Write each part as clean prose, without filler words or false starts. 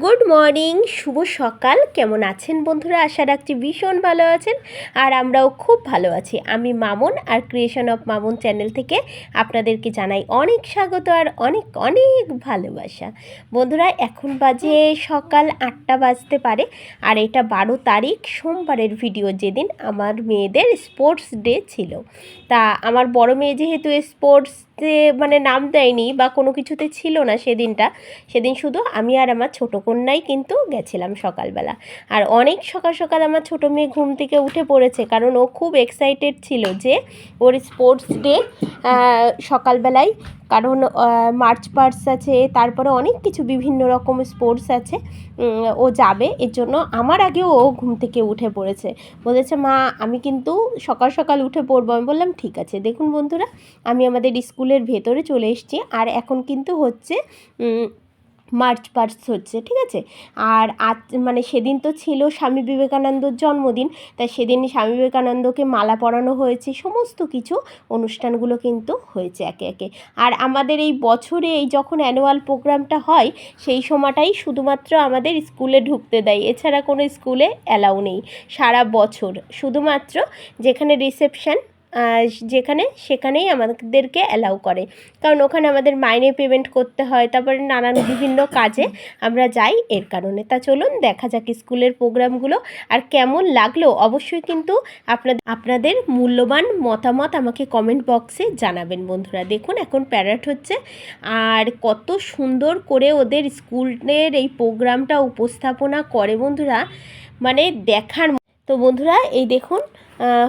Good morning, শুভ সকাল। কেমন আছেন বন্ধুরা? আশা রাখছি ভীষণ ভালো আছেন, আর আমরাও খুব ভালো আছি। আমি মামুন, আর ক্রিয়েশন অফ মামুন চ্যানেল থেকে আপনাদেরকে জানাই অনেক স্বাগত আর অনেক অনেক ভালোবাসা। বন্ধুরা, এখন বাজে সকাল 8টা বাজতে পারে, আর এটা 12 তারিখ সোমবারের ভিডিও, যেদিন আমার মেয়েদের স্পোর্টস ডে ছিল। তা আমার বড় মেয়ে যেহেতু স্পোর্টসে মানে নাম দেয়নি বা কোনো কিছুতে ছিল না সেদিন শুধু আমি আর আমার ছোটো কন্যাই কিন্তু গেছিলাম সকালবেলা। আর অনেক সকাল সকাল আমার ছোটো মেয়ে ঘুম থেকে উঠে পড়েছে, কারণ ও খুব এক্সাইটেড ছিল যে ওর স্পোর্টস ডে সকালবেলায়, কারণ মার্চ পাস্ট আছে, তারপরে অনেক কিছু বিভিন্ন রকম স্পোর্টস আছে, ও যাবে। এর জন্য আমার আগেও ও ঘুম থেকে উঠে পড়েছে, বলেছে মা আমি কিন্তু সকাল সকাল উঠে পড়বো। আমি বললাম ঠিক আছে। দেখুন বন্ধুরা, আমি আমাদের স্কুলের ভেতরে চলে এসেছি, আর এখন কিন্তু হচ্ছে মার্চ পাস্ট হচ্ছে, ঠিক আছে। আর আজ মানে সেদিন তো ছিল স্বামী বিবেকানন্দর জন্মদিন, তাই সেদিন স্বামী বিবেকানন্দকে মালা পরানো হয়েছে, সমস্ত কিছু অনুষ্ঠানগুলো কিন্তু হয়েছে একে একে। আর আমাদের এই বছরে এই যখন অ্যানুয়াল প্রোগ্রামটা হয়, সেই সময়টাই শুধুমাত্র আমাদের স্কুলে ঢুকতে দেয়, এছাড়া কোনো স্কুলে অ্যালাউ নেই সারা বছর। শুধুমাত্র যেখানে রিসেপশান সেখানেই আমাদেরকে অ্যালাউ করে, কারণ ওখানে আমাদের মাইনে পেমেন্ট করতে হয়, তারপরে নানান বিভিন্ন কাজে আমরা যাই এর কারণে। তা চলুন দেখা যাক স্কুলের প্রোগ্রামগুলো, আর কেমন লাগলো অবশ্যই কিন্তু আপনাদের মূল্যবান মতামত আমাকে কমেন্ট বক্সে জানাবেন বন্ধুরা। দেখুন এখন প্যারেড হচ্ছে, আর কত সুন্দর করে ওদের স্কুলের এই প্রোগ্রামটা উপস্থাপনা করে বন্ধুরা, মানে দেখার। তো বন্ধুরা এই দেখুন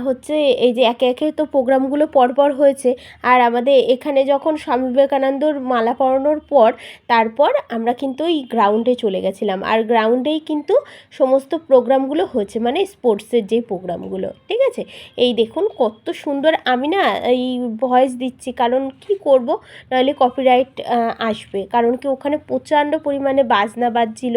হচ্ছে এই যে একে একে তো প্রোগ্রামগুলো পরপর হয়েছে, আর আমাদের এখানে যখন স্বামী বিবেকানন্দর মালা পরানোর পর তারপর আমরা কিন্তু এই গ্রাউন্ডে চলে গেছিলাম, আর গ্রাউন্ডেই কিন্তু সমস্ত প্রোগ্রামগুলো হয়েছে, মানে স্পোর্টসের যে প্রোগ্রামগুলো, ঠিক আছে। এই দেখুন কত সুন্দর। আমি না এই ভয়েস দিচ্ছি, কারণ কি করব, নাহলে কপিরাইট আসবে, কারণ কি ওখানে প্রচণ্ড পরিমাণে বাজনা বাজছিল,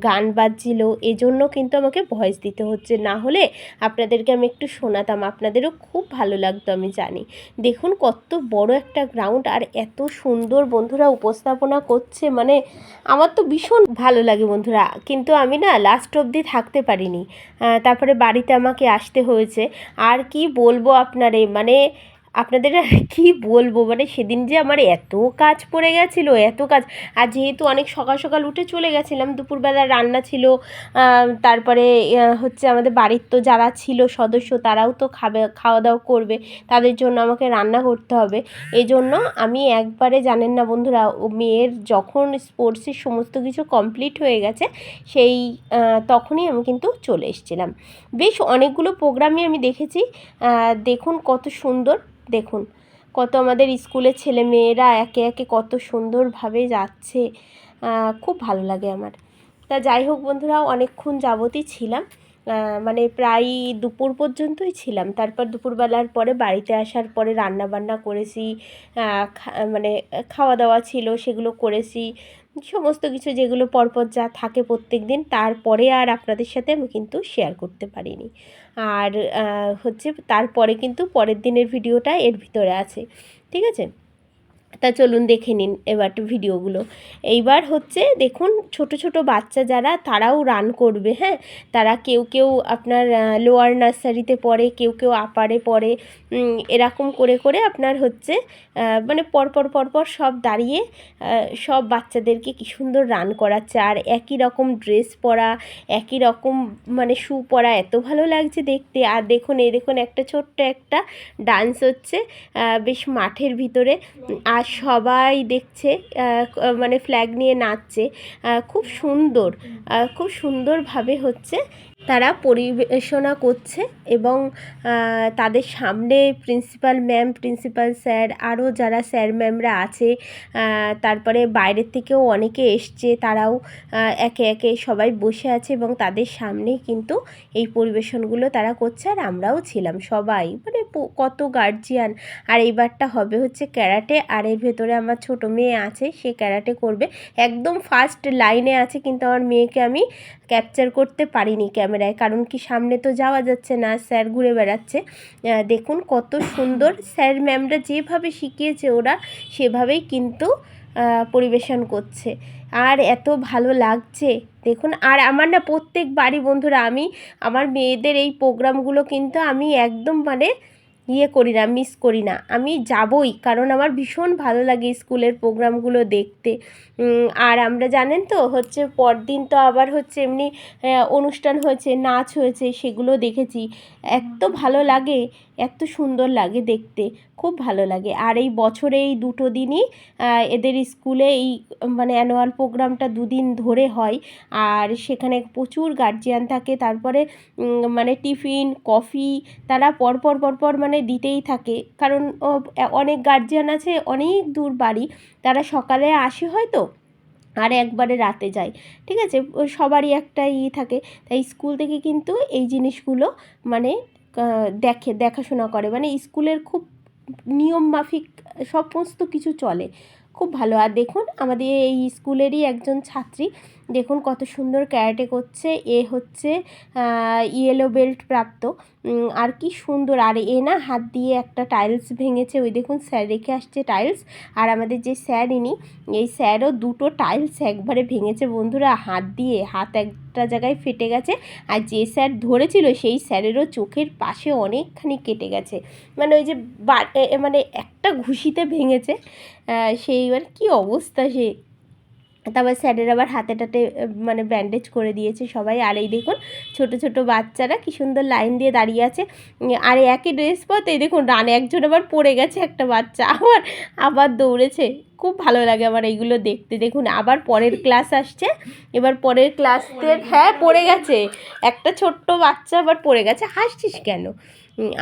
গান বাজছিল, এজন্য কিন্তু আমাকে ভয়েস দিতে হচ্ছে, না হলে আপনাদেরকে আমি একটু শোনাতাম, আপনাদেরও খুব ভালো লাগতো আমি জানি। দেখুন কত বড় একটা গ্রাউন্ড, আর এত সুন্দর বন্ধুরা উপস্থাপনা করছে, মানে আমার তো ভীষণ ভালো লাগে বন্ধুরা। কিন্তু আমি না লাস্ট অবধি থাকতে পারিনি, তারপরে বাড়িতে আমাকে আসতে হয়েছে। আর কি বলবো মানে আপনাদের আর কি বলবো, মানে সেদিন যে আমার এত কাজ পড়ে গেছিলো, এত কাজ। আর যেহেতু অনেক সকাল সকাল উঠে চলে গেছিলাম, দুপুরবেলা রান্না ছিল, তারপরে হচ্ছে আমাদের বাড়ির তো যারা ছিল সদস্য তারাও তো খাওয়া দাওয়া করবে, তাদের জন্য আমাকে রান্না করতে হবে। এই জন্য আমি একবারে জানেন না বন্ধুরা, ও মেয়ের যখন স্পোর্টসের সমস্ত কিছু কমপ্লিট হয়ে গেছে সেই তখনই আমি কিন্তু চলে এসেছিলাম। বেশ অনেকগুলো প্রোগ্রামই আমি দেখেছি। দেখুন কত সুন্দর, দেখুন কত আমাদের স্কুলের ছেলে মেয়েরা একে একে কত সুন্দরভাবে যাচ্ছে, খুব ভালো লাগে আমার। তা যাই হোক বন্ধুরা, অনেকক্ষণ যাবতই ছিলাম, মানে প্রায় দুপুর পর্যন্তই ছিলাম। তারপর দুপুরবেলার পরে বাড়িতে আসার পরে রান্না বান্না করেছি, মানে খাওয়া দাওয়া ছিল সেগুলো করেছি, সমস্ত কিছু যেগুলো পরপর যা থাকে প্রত্যেক দিন, তারপরে আর আপনাদের সাথে আমি কিন্তু শেয়ার করতে পারিনি। আর হচ্ছে তারপরে কিন্তু পরের দিনের ভিডিওটা এর ভিতরে আছে, ঠিক আছে। তা চলুন দেখে নিন এবার ভিডিওগুলো। এইবার হচ্ছে দেখুন ছোট ছোট বাচ্চা যারা, তারাও রান করবে, হ্যাঁ। তারা কেউ কেউ আপনার লোয়ার নার্সারিতে পড়ে, কেউ কেউ আপারে পড়ে, এরকম করে করে আপনার হচ্ছে মানে পরপর সব দাঁড়িয়ে সব বাচ্চাদেরকে কী সুন্দর রান করাচ্ছে, আর একই রকম ড্রেস পরা, একই রকম মানে শু পরা, এত ভালো লাগছে দেখতে। আর দেখুন এই দেখুন একটা ছোট্ট একটা ডান্স হচ্ছে বেশ মাঠের ভিতরে, আর সবাই দেখছে, মানে ফ্ল্যাগ নিয়ে নাচছে, খুব সুন্দর, খুব সুন্দরভাবে হচ্ছে তারা পরিবেশনা করছে। এবং তাদের সামনে প্রিন্সিপাল ম্যাম, প্রিন্সিপাল স্যার, আরও যারা স্যার ম্যামরা আছে, তারপরে বাইরের থেকেও অনেকে এসছে, তারাও একে একে সবাই বসে আছে, এবং তাদের সামনেই কিন্তু এই পরিবেশনগুলো তারা করছে, আর আমরাও ছিলাম সবাই, মানে কত গার্জিয়ান। আর এইবারটা হবে হচ্ছে ক্যারাটে, আর এর ভেতরে আমার ছোটো মেয়ে আছে, সে ক্যারাটে করবে, একদম ফার্স্ট লাইনে আছে, কিন্তু আমার মেয়েকে আমি ক্যাপচার করতে পারিনি ক্যামেরায়, কারণ কি সামনে তো যাওয়া যাচ্ছে না, স্যার ঘুরে বেড়াচ্ছে। দেখুন কত সুন্দর, স্যার ম্যামরা যেভাবে শিখিয়েছে ওরা সেভাবেই কিন্তু পরিবেশন করছে। আর এত ভালো লাগছে দেখুন। আর আমার না প্রত্যেকবারই বন্ধুরা আমি আমার মেয়েদের এই প্রোগ্রামগুলো কিন্তু আমি একদম মানে করি না, মিস করি না, আমি যাবই, কারণ আমার ভীষণ ভালো লাগে স্কুলের প্রোগ্রামগুলো দেখতে। আর আমরা জানেন তো হচ্ছে পরদিন তো আবার হচ্ছে এমনি অনুষ্ঠান হয়েছে, নাচ হয়েছে, সেগুলো দেখেছি। এত ভালো লাগে, এত সুন্দর লাগে দেখতে, খুব ভালো লাগে। আর এই বছরে এই দুটো দিনই এদের স্কুলে এই মানে অ্যানুয়াল প্রোগ্রামটা দুদিন ধরে হয়। আর সেখানে প্রচুর গার্জিয়ান থাকে, তারপরে মানে টিফিন কফি তারা পরপর মানে দিতেই থাকে, কারণ অনেক গার্জিয়ান আছে অনেক দূর বাড়ি, তারা সকালে আসে হয়তো আর একবারে রাতে যায়, ঠিক আছে, সবারই একটা থাকে। তাই স্কুল থেকে কিন্তু এই জিনিসগুলো মানে দেখাশোনা করে, মানে স্কুলের খুব নিয়ম মাফিক সমস্ত কিছু চলে, খুব ভালো। আর দেখুন আমাদের এই স্কুলেরই একজন ছাত্রী, দেখুন কত সুন্দর ক্যারাটে করছে, এ হচ্ছে ইয়েলো বেল্ট প্রাপ্ত। আর কি সুন্দর। আর এ না হাত দিয়ে একটা টাইলস ভেঙেছে, ওই দেখুন স্যার রেখে আসছে টাইলস। আর আমাদের যে স্যার ইনি, এই স্যারও দুটো টাইলস একবারে ভেঙেছে বন্ধুরা, হাত দিয়ে, হাত একটা জায়গায় ফেটে গেছে। আর যে স্যার ধরেছিল সেই স্যারেরও চোখের পাশে অনেকখানি কেটে গেছে, মানে ওই যে মানে একটা ঘুষিতে ভেঙেছে। সেইবার কি অবস্থা সে। তারপর স্যারের আবার হাতে টাতে মানে ব্যান্ডেজ করে দিয়েছে সবাই। আর এই দেখুন ছোট ছোট বাচ্চারা কি সুন্দর লাইন দিয়ে দাঁড়িয়ে আছে, আর একই ড্রেস পরতে। এই দেখুন রানে একজন আবার পড়ে গেছে, একটা বাচ্চা আবার আবার দৌড়েছে। খুব ভালো লাগে আমার এইগুলো দেখতে। দেখুন আবার পরের ক্লাস আসছে, এবার পরের ক্লাসদের, হ্যাঁ পড়ে গেছে একটা ছোট্ট বাচ্চা, আবার পড়ে গেছে। হাসছিস কেন?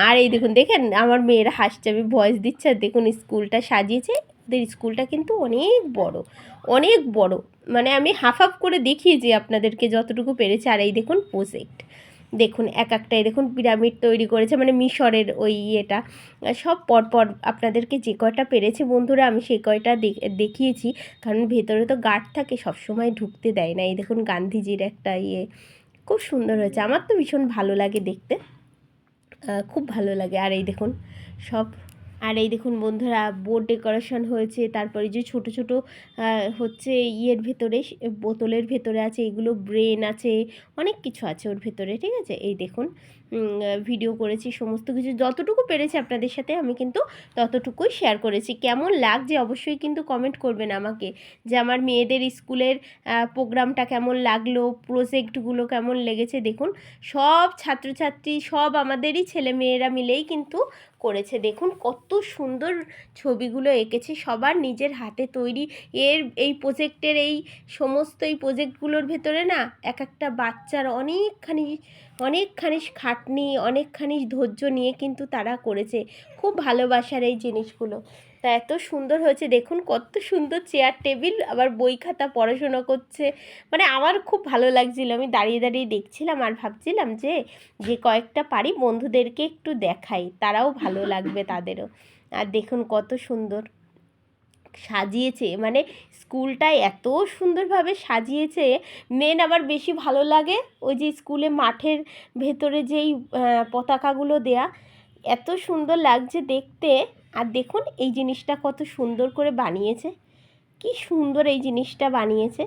আর এই দেখুন, দেখেন আমার মেয়েরা হাসছে, আমি ভয়েস দিচ্ছি। আর দেখুন স্কুলটা সাজিয়েছে, ওদের স্কুলটা কিন্তু অনেক বড়, অনেক বড়, মানে আমি হাফ করে দেখিয়েছি আপনাদেরকে যতটুকু পেরেছি। আর এই দেখুন প্রজেক্ট, দেখুন এক একটাই দেখুন পিরামিড তৈরি করেছে, মানে মিশরের ওই ইয়েটা সব পরপর আপনাদেরকে যে কয়টা পেরেছি বন্ধুরা আমি সেই কয়টা দেখিয়েছি, কারণ ভেতরে তো গার্ড থাকে, সবসময় ঢুকতে দেয় না। এই দেখুন গান্ধীজির একটা ইয়ে, খুব সুন্দর হয়েছে, আমার তো ভীষণ ভালো লাগে দেখতে, খুব ভালো লাগে। আর এই দেখুন সব, আর এই দেখুন বন্ধুরা বোর্ড ডেকোরেশন হয়েছে, তারপরে যে ছোট ছোট হচ্ছে ইয়ের ভেতরে, বোতলের ভেতরে আছে, এগুলো ব্রেন আছে, অনেক কিছু আছে ওর ভেতরে, ঠিক আছে। এই দেখুন ভিডিও করেছি সমস্ত কিছু, যতটুকু পেরেছি আপনাদের সাথে আমি কিন্তু ততটুকুই শেয়ার করেছি। কেমন লাগছে অবশ্যই কিন্তু কমেন্ট করবেন আমাকে, যে আমার মেয়েদের স্কুলের প্রোগ্রামটা কেমন লাগলো, প্রজেক্টগুলো কেমন লেগেছে। দেখুন সব ছাত্রছাত্রী, সব আমাদেরই ছেলে মেয়েরা মিলেই কিন্তু করেছে। দেখুন কত সুন্দর ছবিগুলো এঁকেছে, সবার নিজের হাতে তৈরি। এই প্রজেক্টের এই সমস্ত এই প্রজেক্টগুলোর ভেতরে না এক একটা বাচ্চার অনেকখানি খাটনি, অনেকখানি ধৈর্য নিয়ে কিন্তু তারা করেছে, খুব ভালোবাসার এই জিনিসগুলো। তা এত সুন্দর হয়েছে, দেখুন কত সুন্দর চেয়ার টেবিল, আবার বই খাতা পড়াশোনা করছে, মানে আমার খুব ভালো লাগছিল। আমি দাঁড়িয়ে দাঁড়িয়ে দেখছিলাম আর ভাবছিলাম যে কয়েকটা পারি বন্ধুদেরকে একটু দেখাই, তারাও ভালো লাগবে তাদেরও। আর দেখুন কত সুন্দর সাজিয়েছে, মানে স্কুলটা এত সুন্দরভাবে সাজিয়েছে। মেন আবার বেশি ভালো লাগে ওই যে স্কুলে মাঠের ভেতরে যেই পতাকাগুলো দেয়া, এত সুন্দর লাগছে দেখতে। আর দেখুন এই জিনিসটা কত সুন্দর করে বানিয়েছে, কি সুন্দর এই জিনিসটা বানিয়েছে।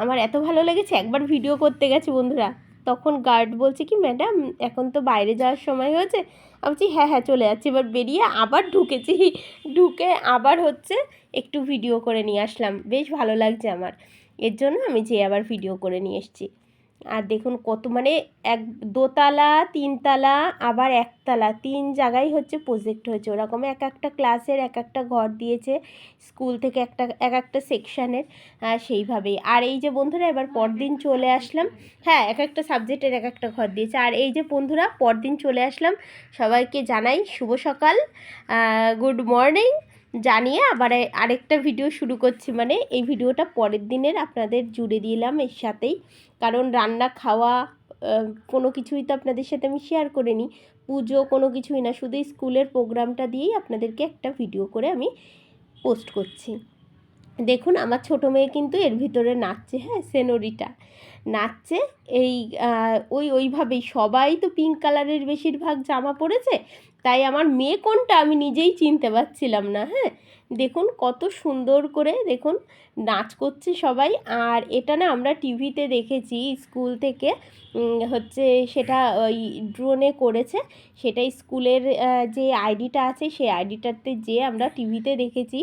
আমার এত ভালো লেগেছে। একবার ভিডিও করতে গেছে বন্ধুরা, তখন গার্ড বলছে কি ম্যাডাম এখন তো বাইরে যাওয়ার সময় হয়েছে। আমি বলছি হ্যাঁ হ্যাঁ চলে যাচ্ছি। এবার বেরিয়ে আবার ঢুকেছি, ঢুকে আবার হচ্ছে একটু ভিডিও করে নিয়ে আসলাম, বেশ ভালো লাগছে আমার, এর জন্য আমি যেয়ে আবার ভিডিও করে নিয়ে এসেছি। আর দেখুন কত মানে দোতলা, তিনতলা, আবার একতলা, তিন জায়গায় হচ্ছে প্রজেক্ট হয়েছে, ওরকম এক একটা ক্লাসের এক একটা ঘর দিয়েছে স্কুল থেকে, এক একটা সেকশানের সেইভাবেই। আর এই যে বন্ধুরা এবার পরদিন চলে আসলাম, হ্যাঁ এক একটা সাবজেক্টের এক একটা ঘর দিয়েছে। আর এই যে বন্ধুরা পরদিন চলে আসলাম, সবাইকে জানাই শুভ সকাল, গুড মর্নিং জানিয়ে আবার আরেকটা ভিডিও শুরু করছি, মানে এই ভিডিওটা পরের দিনের আপনাদের জুড়ে দিলাম এর সাথেই, কারণ রান্না খাওয়া কোনো কিছুই তো আপনাদের সাথে আমি শেয়ার করিনি, পুজো কোনো কিছুই না, শুধু স্কুলের প্রোগ্রামটা দিয়েই আপনাদেরকে একটা ভিডিও করে আমি পোস্ট করছি। দেখুন আমার ছোটো মেয়ে কিন্তু এর ভিতরে নাচছে, হ্যাঁ সেনোরিটা নাচছে। এই ওইভাবেই সবাই তো পিঙ্ক কালারের বেশিরভাগ জামা পরেছে, তাই আমার মেয়ে কোনটা আমি নিজেই চিনতে পারছিলাম না। হ্যাঁ দেখুন কত সুন্দর করে দেখুন নাচ করছে সবাই। আর এটা না আমরা টিভিতে দেখেছি স্কুল থেকে, হচ্ছে সেটা ওই ড্রোনে করেছে, সেটা স্কুলের যে আইডিটা আছে সেই আইডিটাতে যেয়ে আমরা টিভিতে দেখেছি।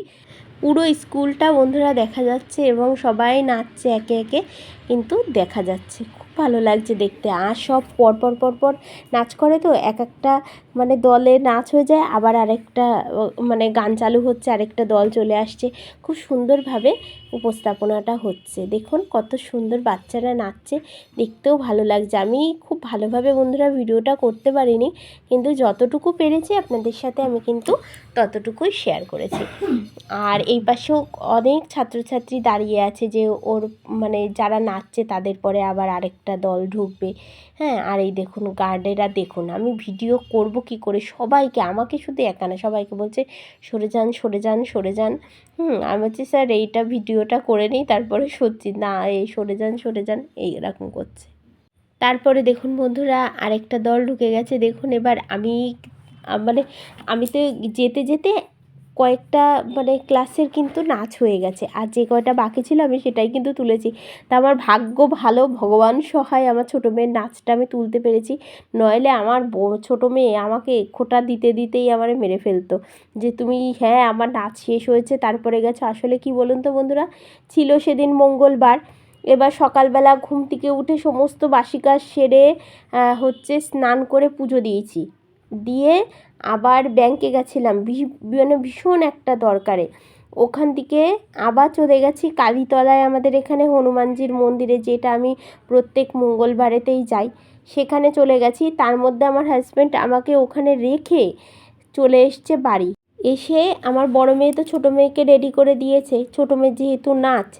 পুরো স্কুলটা বন্ধুরা দেখা যাচ্ছে এবং সবাই নাচছে একে একে, কিন্তু দেখা যাচ্ছে খুব ভালো লাগছে দেখতে। আর সব পরপর পরপর নাচ করে তো, এক একটা মানে দলে নাচ হয়ে যায়, আবার আরেকটা মানে গান চালু হচ্ছে, আরেকটা দল চলে আসছে, খুব সুন্দরভাবে উপস্থাপনাটা হচ্ছে। দেখুন কত সুন্দর বাচ্চারা নাচছে, দেখতেও ভালো লাগছে। আমি খুব ভালোভাবে বন্ধুরা ভিডিওটা করতে পারিনি, কিন্তু যতটুকু পেরেছি আপনাদের সাথে আমি কিন্তু ততটুকুই শেয়ার করেছি। আর এই পাশেও অনেক ছাত্রছাত্রী দাঁড়িয়ে আছে, যে ওর মানে যারা নাচছে তাদের পরে আবার আরেকটা দল ঢুকবে। হ্যাঁ, আর এই দেখুন গার্ডেরা, দেখুন আমি ভিডিও করব কি করে, সবাইকে, আমাকে শুধু একা না সবাইকে বলছে সরে যান সরে যান সরে যান। আমি বলছি স্যার এইটা ভিডিওটা করে নিই, তারপরে সত্যি না এই সরে যান এইরকম করছে। তারপরে দেখুন বন্ধুরা আরেকটা দল ঢুকে গেছে। দেখুন এবার মানে আমি তো যেতে যেতে কয়েকটা মানে ক্লাসের কিন্তু নাচ হয়ে গেছে, আর যে কয়টা বাকি ছিল আমি সেটাই কিন্তু তুলেছি। তা আমার ভাগ্য ভালো, ভগবান সহায়, আমার ছোটো মেয়ের নাচটা আমি তুলতে পেরেছি, নইলে আমার ছোটো মেয়ে আমাকে খোঁটা দিতে দিতেই আমারে মেরে ফেলতো, যে তুমি হ্যাঁ আমার নাচ শেষ হয়েছে তারপরে গেছো। আসলে কি বলুন তো বন্ধুরা, ছিল সেদিন মঙ্গলবার, এবার সকালবেলা ঘুম থেকে উঠে সমস্ত বাসি কাজ সেরে হচ্ছে স্নান করে পুজো দিয়েছি, দিয়ে আবার ব্যাংকে গেছিলাম মানে ভীষণ একটা দরকারে। ওখান থেকে আবার চলে গেছি কালীতলায়, আমাদের এখানে হনুমানজির মন্দিরে, যেটা আমি প্রত্যেক মঙ্গলবারেতেই যাই, সেখানে চলে গেছি। তার মধ্যে আমার হাজব্যান্ড আমাকে ওখানে রেখে চলে এসছে বাড়ি। এসে আমার বড় মেয়ে তো ছোটো মেয়েকে রেডি করে দিয়েছে, ছোটো মেয়ের যেহেতু নাচ,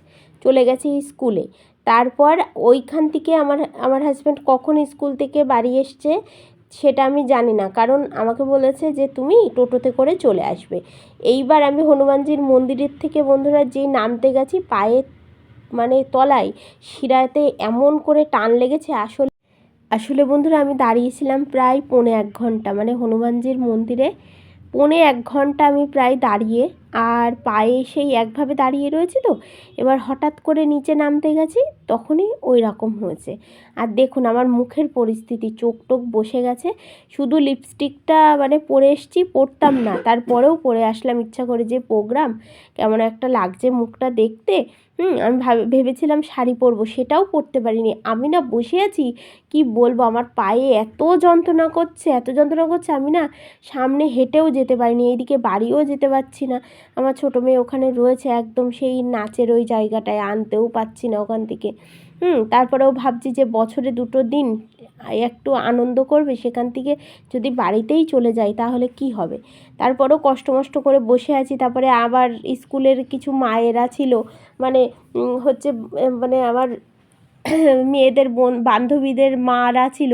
চলে গেছি স্কুলে। তারপর ওইখান থেকে আমার হাজব্যান্ড কখন স্কুল থেকে বাড়ি এসছে সেটা আমি জানি না, কারণ আমাকে বলেছে যে তুমি টোটোতে করে চলে আসবে। এইবার আমি হনুমানজির মন্দিরের থেকে বন্ধুরা যেই নামতে গেছি, পায়ে মানে তলায় শিরাতে এমন করে টান লেগেছে, আসলে বন্ধুরা আমি দাঁড়িয়েছিলাম প্রায় 1.25 ঘন্টা, মানে হনুমানজির মন্দিরে 1.25 ঘন্টা আমি প্রায় দাঁড়িয়ে, আর পায়ে সেই একভাবে দাঁড়িয়ে রয়েছি তো, এবার হঠাৎ করে নিচে নামতে গেছি, তখনই ওই রকম হয়েছে। আর দেখুন আমার মুখের পরিস্থিতি, চোখ টোক বসে গেছে, শুধু লিপস্টিকটা মানে পরে এসছি, পরতাম না, তারপরেও পরে আসলাম ইচ্ছা করে, যে প্রোগ্রাম কেমন একটা লাগছে মুখটা দেখতে। আমি ভেবেছিলাম শাড়ি পরবো, সেটাও পরতে পারিনি। আমি না বসে আছি, কি বলবো, আমার পায়ে এত যন্ত্রণা করছে, আমি না সামনে হেঁটেও যেতে পারিনি, এইদিকে বাড়িও যেতে পারছি না। আমার ছোটো মেয়ে ওখানে রয়েছে একদম সেই নাচের ওই জায়গাটায়, আনতেও পারছি না ওখান থেকে। তারপরেও ভাবছি যে বছরে 2টো দিন একটু আনন্দ করবে, সেখান থেকে যদি বাড়িতেই চলে যাই তাহলে কি হবে। তারপরেও কষ্ট মষ্ট করে বসে আছি। তারপরে আবার স্কুলের কিছু মায়েরা ছিল, মানে হচ্ছে মানে আমার মেয়েদের বান্ধবীদের মারা ছিল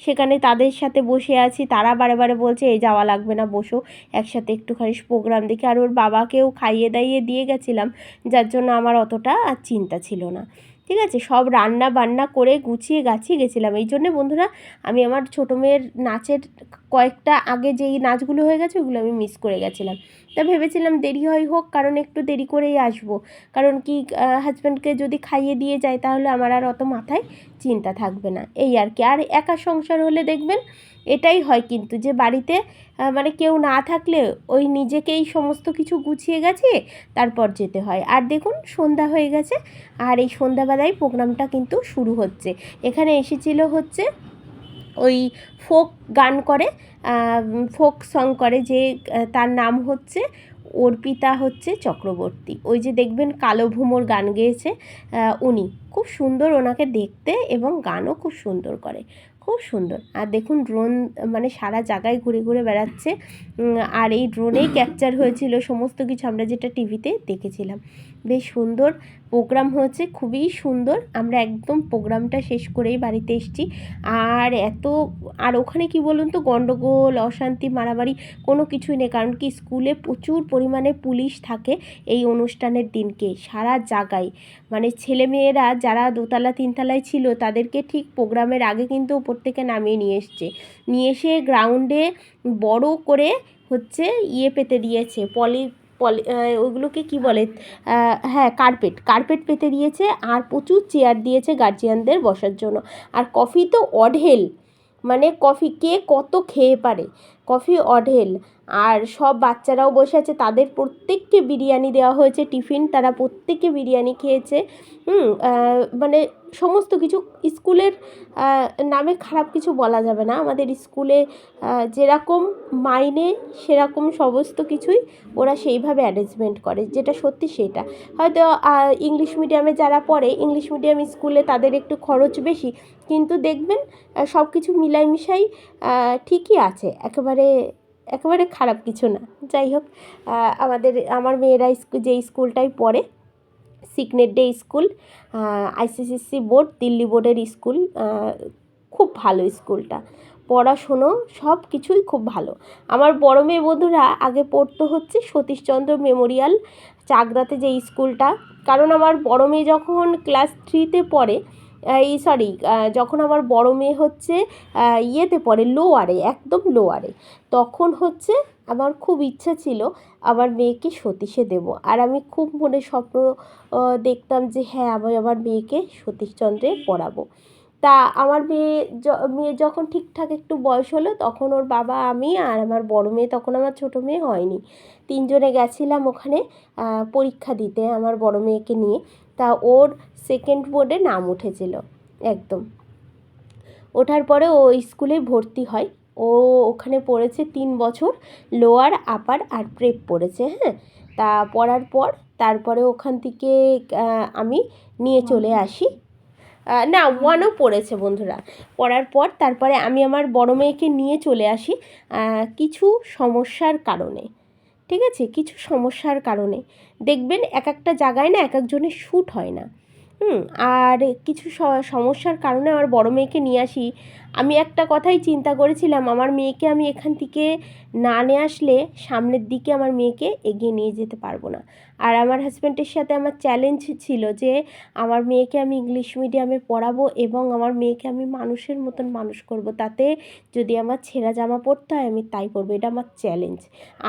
সেখানে, তাদের সাথে বসে আছি, তারা বারে বারে বলছে এই যাওয়া লাগবে না, বসো একসাথে একটুখানি প্রোগ্রাম দেখি। আর ওর বাবাকেও খাইয়ে দাইয়ে দিয়ে গেছিলাম, যার জন্য আমার অতটা আর চিন্তা ছিল না। ঠিক আছে, সব রান্না বান্না করে গুছিয়ে গাছিয়ে গেছিলাম। এই জন্যে বন্ধুরা আমি আমার ছোটো মেয়ের নাচের কয়েকটা আগে যেই নাচগুলো হয়ে গেছে ওগুলো আমি মিস করে গেছিলাম। তা ভেবেছিলাম দেরি হোক, কারণ একটু দেরি করেই আসবো, কারণ কি হাজব্যান্ডকে যদি খাইয়ে দিয়ে যায় তাহলে আমার আর অত মাথায় চিন্তা থাকবে না, এই আর কি। আর একা সংসার হলে দেখবেন এটাই হয় কিন্তু, যে বাড়িতে মানে কেউ না থাকলে ওই নিজেকেই সমস্ত কিছু গুছিয়ে গেছে তারপর যেতে হয়। আর দেখুন সন্ধ্যা হয়ে গেছে, আর এই সন্ধ্যাবেলায় প্রোগ্রামটা কিন্তু শুরু হচ্ছে। এখানে এসেছিল হচ্ছে ওই ফোক গান করে, ফোক সং করে, যে তার নাম হচ্ছে অর্পিতা হচ্ছে চক্রবর্তী। ওই যে দেখবেন কালো ভুমোর গান গেয়েছে উনি, খুব সুন্দর ওনাকে দেখতে, এবং গানও খুব সুন্দর করে, খুব সুন্দর। আর দেখুন ড্রোন মানে সারা জায়গায় ঘুরে ঘুরে বেড়াচ্ছে, আর এই ড্রোনেই ক্যাপচার হয়েছিল সমস্ত কিছু, আমরা যেটা টিভিতে দেখেছিলাম। বেশ সুন্দর প্রোগ্রাম হয়েছে, খুবই সুন্দর। আমরা একদম প্রোগ্রামটা শেষ করেই বাড়িতে এসেছি। আর ওখানে কি বলুন তো, গণ্ডগোল অশান্তি মারামারি কোনো কিছুই নেই, কারণ কি স্কুলে প্রচুর পরিমাণে পুলিশ থাকে এই অনুষ্ঠানের দিনকে, সারা জায়গায়। মানে ছেলেমেয়েরা যারা 2তলা 3তলায় ছিল তাদেরকে ঠিক প্রোগ্রামের আগে কিন্তু উপর থেকে নামিয়ে নিয়ে এসে গ্রাউন্ডে বড় করে হচ্ছে পেতে দিয়েছে, ওইগুলোকে কি বলে, হ্যাঁ কার্পেট পেতে দিয়েছে, আর প্রচুর চেয়ার দিয়েছে গার্জিয়ানদের বসার জন্য। আর কফি তো অঢেল, মানে কফি কে কত খেয়ে পারে, কফি অঢেল। আর সব বাচ্চারাও বসে আছে, তাদের প্রত্যেককে বিরিয়ানি দেওয়া হয়েছে টিফিন, তারা প্রত্যেকে বিরিয়ানি খেয়েছে। মানে সমস্ত কিছু স্কুলের নামে খারাপ কিছু বলা যাবে না, আমাদের স্কুলে যেরকম মাইনে সেরকম সমস্ত কিছুই ওরা সেইভাবে অ্যারেঞ্জমেন্ট করে, যেটা সত্যি সেটা। হয়তো ইংলিশ মিডিয়ামে যারা পড়ে, ইংলিশ মিডিয়াম স্কুলে তাদের একটু খরচ বেশি, কিন্তু দেখবেন সব কিছু মিশাই ঠিকই আছে, একেবারে খারাপ কিছু না। যাই হোক, আমার মেয়েরা যে স্কুলটায় পড়ে, Cygnet day school, ICSE board, Delhi বোর্ডের স্কুল, খুব ভালো স্কুলটা, পড়াশুনো সব কিছুই খুব ভালো। আমার বড় মেয়ে বন্ধুরা আগে পড়তো হচ্ছে সতীশচন্দ্র মেমোরিয়াল, চাকদাতে যে স্কুলটা। কারণ আমার বড় মেয়ে যখন ক্লাস 3তে পড়ে, যখন আমার বড় মেয়ে হচ্ছে ইয়েতে পড়ে, লোয়ারে, একদম লোয়ারে, তখন হচ্ছে আমার খুব ইচ্ছা ছিল আমার মেয়েকে সতীশে দেব। আর আমি খুব মনে স্বপ্ন দেখতাম যে হ্যাঁ, আমি আমার মেয়েকে সতীশচন্দ্রে পড়াবো। তা আমার মেয়ে যখন ঠিকঠাক একটু বয়স হলো, তখন ওর বাবা, আমি আর আমার বড় মেয়ে, তখন আমার ছোটো মেয়ে হয়নি, তিনজনে গেছিলাম ওখানে পরীক্ষা দিতে আমার বড় মেয়েকে নিয়ে। তা ওর সেকেন্ড বোর্ডে নাম উঠেছিল একদম। ওঠার পরে ও স্কুলে ভর্তি হয়, ও ওখানে পড়েছে 3 বছর, লোয়ার, আপার আর প্রেপ পড়েছে। হ্যাঁ, তা পড়ার পর তারপরে ওখান থেকে আমি নিয়ে চলে আসি, না 1ও পড়েছে বন্ধুরা। পড়ার পর তারপরে আমি আমার বড় মেয়েকে নিয়ে চলে আসি কিছু সমস্যার কারণে। ঠিক আছে, কিছু সমস্যার কারণে দেখবেন এক একটা জায়গায় না এক একজনের শ্যুট হয় না। আর কিছু সমস্যার কারণে আমার বড় মেয়েকে নিয়ে আসি। আমি একটা কথাই চিন্তা করেছিলাম, আমার মেয়েকে আমি এখান থেকে না নিয়ে আসলে সামনের দিকে আমার মেয়েকে এগিয়ে নিয়ে যেতে পারবো না। আর আমার হাজব্যান্ডের সাথে আমার চ্যালেঞ্জ ছিল যে আমার মেয়েকে আমি ইংলিশ মিডিয়ামে পড়াবো এবং আমার মেয়েকে আমি মানুষের মতন মানুষ করব, তাতে যদি আমার ছেঁড়া জামা পরতে হয় আমি তাই পরবো, এটা আমার চ্যালেঞ্জ।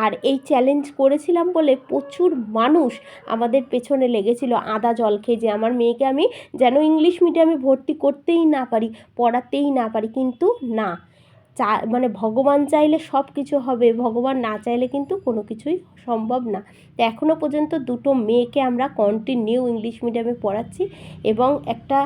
আর এই চ্যালেঞ্জ করেছিলাম বলে প্রচুর মানুষ আমাদের পেছনে লেগেছিল আদা জল খেয়ে, যে আমার মেয়েকে আমি যেন ইংলিশ মিডিয়ামে ভর্তি করতেই না পারি, পড়াতেই না পারি। কিন্তু না, মানে ভগবান চাইলে সব কিছু হবে, ভগবান না চাইলে কিন্তু কোনো কিছুই সম্ভব না। তো এখনও পর্যন্ত 2টো মেয়েকে আমরা কন্টিনিউ ইংলিশ মিডিয়ামে পড়াচ্ছি, এবং একটা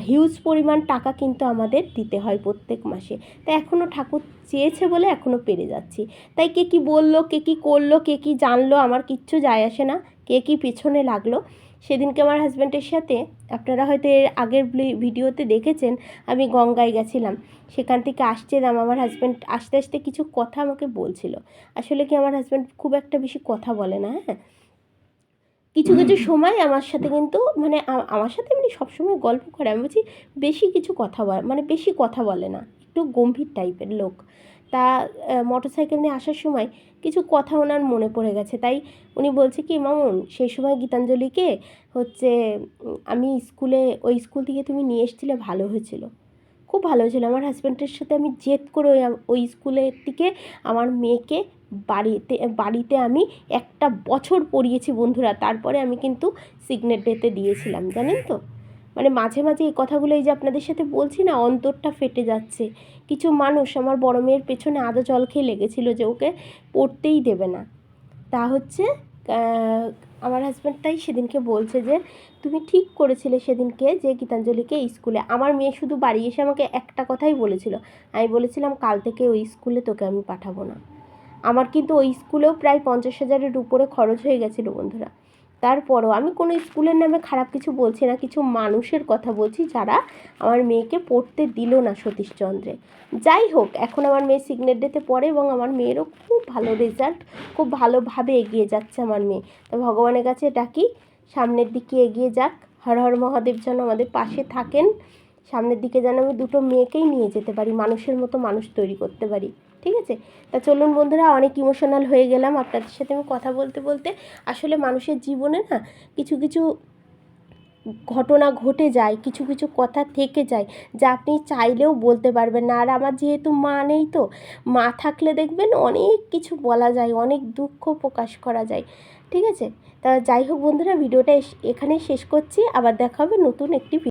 হিউজ পরিমাণ টাকা কিন্তু আমাদের দিতে হয় প্রত্যেক মাসে। তাই এখনও ঠাকুর চেয়েছে বলে এখনও পেরে যাচ্ছি। তাই কে কী বললো, কে কী করলো, কে কী জানলো, আমার কিচ্ছু যায় আসে না, কে কী পেছনে লাগলো। সেদিনকে আমার হাজব্যান্ডের সাথে, আপনারা হয়তো এর আগের ভিডিওতে দেখেছেন, আমি গঙ্গায় গেছিলাম, সেখান থেকে আসছিলাম, আমার হাজব্যান্ড আস্তে আস্তে কিছু কথা আমাকে বলছিল। আসলে কি আমার হাজব্যান্ড খুব একটা বেশি কথা বলে না, হ্যাঁ, কিছু কিছু সময় আমার সাথে কিন্তু মানে আমার সাথে এমনি সবসময় গল্প করে, আমি বলছি বেশি কিছু কথা বলে, মানে বেশি কথা বলে না, একটু গম্ভীর টাইপের লোক। তা মোটরসাইকেল নিয়ে আসার সময় কিছু কথা ওনার মনে পড়ে গেছে, তাই উনি বলছে কি, মামুন সেই সময় গীতাঞ্জলিকে হচ্ছে আমি ওই স্কুল থেকে তুমি নিয়ে এসেছিলে, ভালো হয়েছিল, খুব ভালো হয়েছিল। আমার হাজব্যান্ডের সাথে আমি জেদ করে ওই স্কুলের থেকে আমার মেয়েকে বাড়িতে আমি 1 বছর পড়িয়েছি বন্ধুরা, তারপরে আমি কিন্তু সিগনেট ডেতে দিয়েছিলাম, জানেন তো। মানে মাঝে মাঝে এই কথাগুলো, এই যে আপনাদের সাথে বলছি না, অন্তরটা ফেটে যাচ্ছে। কিছু মানুষ আমার বড় মেয়ের পেছনে আদা জল খেয়ে লেগেছিল যে ওকে পড়তেই দেবে না। তা হচ্ছে আমার হাজব্যান্ড তাই সেদিনকে বলছে যে তুমি ঠিক করেছিলে সেদিনকে যে গীতাঞ্জলিকে এই স্কুলে। আমার মেয়ে শুধু বাড়ি এসে আমাকে একটা কথাই বলেছিল, আমি বলেছিলাম কাল থেকে ওই স্কুলে তোকে আমি পাঠাবো না। আমার কিন্তু ওই স্কুলেও প্রায় 50,000-এর উপরে খরচ হয়ে গেছিলো বন্ধুরা। তারপরও আমি কোনো স্কুলের নামে খারাপ কিছু বলছি না, কিছু মানুষের কথা বলছি যারা আমার মেয়েকে পড়তে দিল না সতীশচন্দ্রে। যাই হোক, এখন আমার মেয়ে সিগনেট ডেতে পড়ে এবং আমার মেয়েরও খুব ভালো রেজাল্ট, খুব ভালোভাবে এগিয়ে যাচ্ছে আমার মেয়ে। তো ভগবানের কাছে ডাকি সামনের দিকে এগিয়ে যাক, হর হর মহাদেব যেন আমাদের পাশে থাকেন, সামনের দিকে যেন আমি 2টো মেয়েকেই নিয়ে যেতে পারি, মানুষের মতো মানুষ তৈরি করতে পারি। ঠিক আছে, তা চলুন বন্ধুরা, অনেক ইমোশনাল হয়ে গেলাম আপনাদের সাথে আমি কথা বলতে বলতে। আসলে মানুষের জীবনে না কিছু কিছু ঘটনা ঘটে যায়, কিছু কিছু কথা থেকে যায় যা আপনি চাইলেও বলতে পারবেন না। আর আমার যেহেতু মা নেই, তো মা থাকলে দেখবেন অনেক কিছু বলা যায়, অনেক দুঃখ প্রকাশ করা যায়। ঠিক আছে, তা যাই হোক বন্ধুরা, ভিডিওটা এখানেই শেষ করছি। আবার দেখা হবে নতুন একটি